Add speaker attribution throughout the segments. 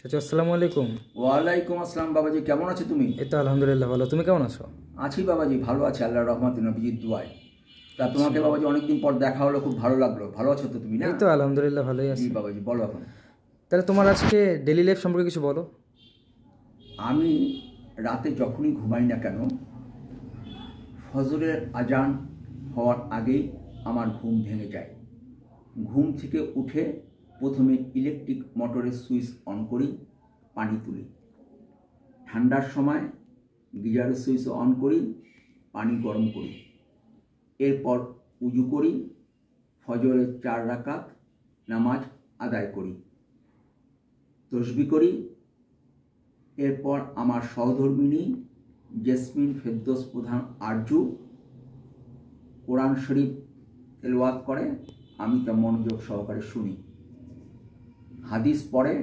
Speaker 1: চাচা আসসালামু আলাইকুম।
Speaker 2: ওয়ালাইকুম আসসালাম। বাবাজি কেমন আছো তুমি?
Speaker 1: এই তো আলহামদুলিল্লাহ ভালো। তুমি কেমন আছো?
Speaker 2: আছি বাবাজি, ভালো আছি আল্লাহর রহমতে, নবীজির দোয়ায়। তা তোমাকে বাবাজি অনেকদিন পর দেখা হলো, খুব ভালো লাগলো। ভালো আছো তো তুমি? না
Speaker 1: এই তো আলহামদুলিল্লাহ ভালোই
Speaker 2: জি
Speaker 1: আছি।
Speaker 2: বাবাজি, বলো এখন।
Speaker 1: তাহলে তোমার আজকে ডেইলি লাইফ সম্পর্কে কিছু বলো।
Speaker 2: আমি রাতে যখনই ঘুমাই না কেন, ফজরের আজান হওয়ার আগেই আমার ঘুম ভেঙে যায়। ঘুম থেকে উঠে প্রথমে ইলেকট্রিক মোটরের সুইচ অন করি, পানি তুলি। ঠান্ডার সময় গিজারের সুইচ অন করি, পানি গরম করি। এরপর উজু করি, ফজরের 4 রাকাত নামাজ আদায় করি, তসবিহ করি। এরপর আমার সহধর্মিণী জেসমিন ফেরদৌস প্রধান আরজু কোরআন শরীফ তেলাওয়াত করে, আমি তা মনোযোগ সহকারে শুনি। হাদিস পড়ে,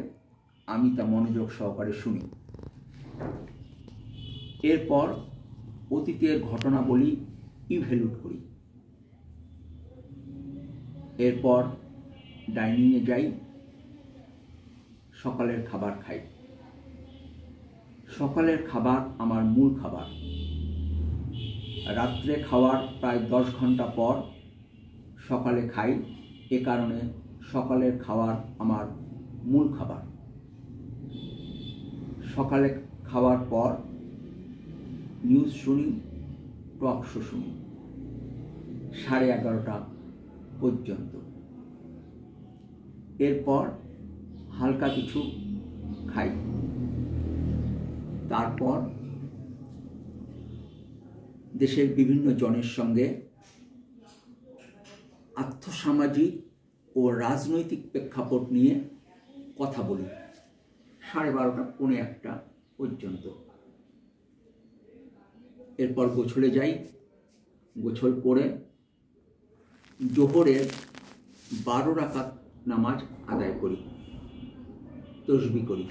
Speaker 2: আমি তা মনোযোগ সহকারে শুনি। এরপর অতীতের ঘটনাবলী ইভ্যালুয়েট করি। এরপর ডাইনিংয়ে যাই, সকালের খাবার খাই। সকালের খাবার আমার মূল খাবার। রাত্রে খাওয়ার প্রায় 10 ঘন্টা পর সকালে খাই, এ কারণে সকালের খাবার আমার মূল খাবার। সকালে খাওয়ার পর নিউজ শুনি, টক শো শুনি 11:30টা পর্যন্ত। এরপর হালকা কিছু খাই। তারপর দেশের বিভিন্ন জনের সঙ্গে আর্থসামাজিক ও রাজনৈতিক প্রেক্ষাপট নিয়ে কথা বলি 12:30টা পৌনে 1টা পর্যন্ত। এরপর গোছলে যাই, গোছল করে জোহরের 12 রাকাত নামাজ আদায় করি, তসবিহ করি।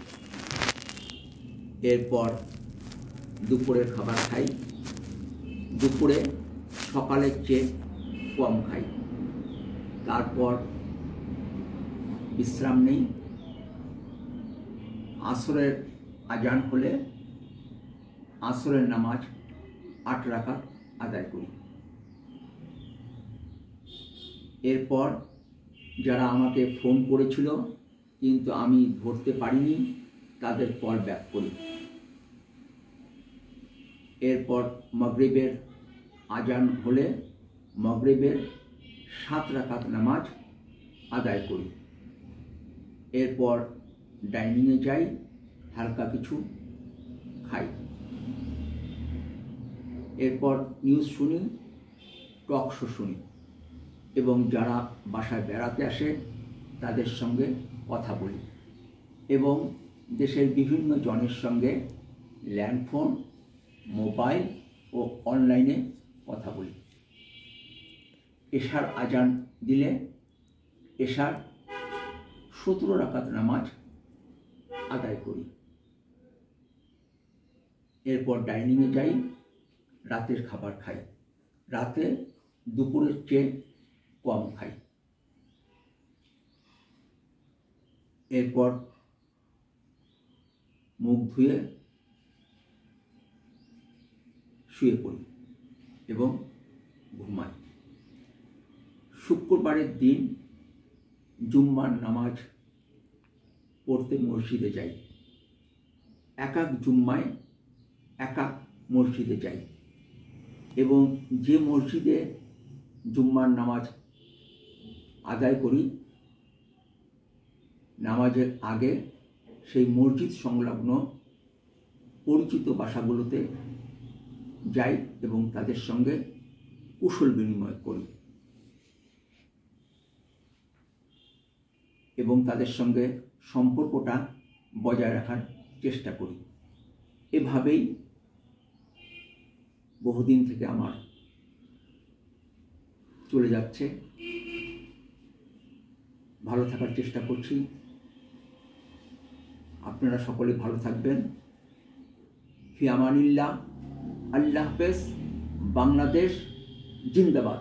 Speaker 2: এরপর দুপুরের খাবার খাই। দুপুরে সকালের চেয়ে কম খাই। তারপর বিশ্রাম নেই। আসরের আজান হলে আসরের নামাজ 8 রাকাত আদায় করি। এরপর যারা আমাকে ফোন করেছিল কিন্তু আমি ধরতে পারিনি, তাদের কল ব্যাক করি। এরপর মাগরিবের আজান হলে মাগরিবের 7 রাকাত নামাজ আদায় করি। এরপর ডাইনিংয়ে যাই, হালকা কিছু খাই। এরপর নিউজ শুনি, টক শো শুনি এবং যারা বাসায় বেড়াতে আসে তাদের সঙ্গে কথা বলি এবং দেশের বিভিন্ন জনের সঙ্গে ল্যান্ডফোন, মোবাইল ও অনলাইনে কথা বলি। এশার আজান দিলে এশার 17 রাকাত নামাজ আদায় করি। এরপর ডাইনিংয়ে যাই, রাতের খাবার খাই। রাতে দুপুরের চেয়ে কম খাই। এরপর মুখ ধুয়ে শুয়ে পড়ি এবং ঘুমাই। শুক্রবারের দিন জুম্মার নামাজ পড়তে মসজিদে যাই। এক এক জুম্মায় এক এক মসজিদে যাই এবং যে মসজিদে জুম্মার নামাজ আদায় করি, নামাজের আগে সেই মসজিদ সংলগ্ন পরিচিত বাসাগুলোতে যাই এবং তাদের সঙ্গে কুশল বিনিময় করি এবং তাদের সঙ্গে সম্পর্কটা বজায় রাখার চেষ্টা করি। এভাবেই বহুদিন থেকে আমার চলে যাচ্ছে। ভালো থাকার চেষ্টা করছি। আপনারা সকলে ভালো থাকবেন। ফি আমানিল্লাহ। আল্লাহ হাফেজ। বাংলাদেশ জিন্দাবাদ।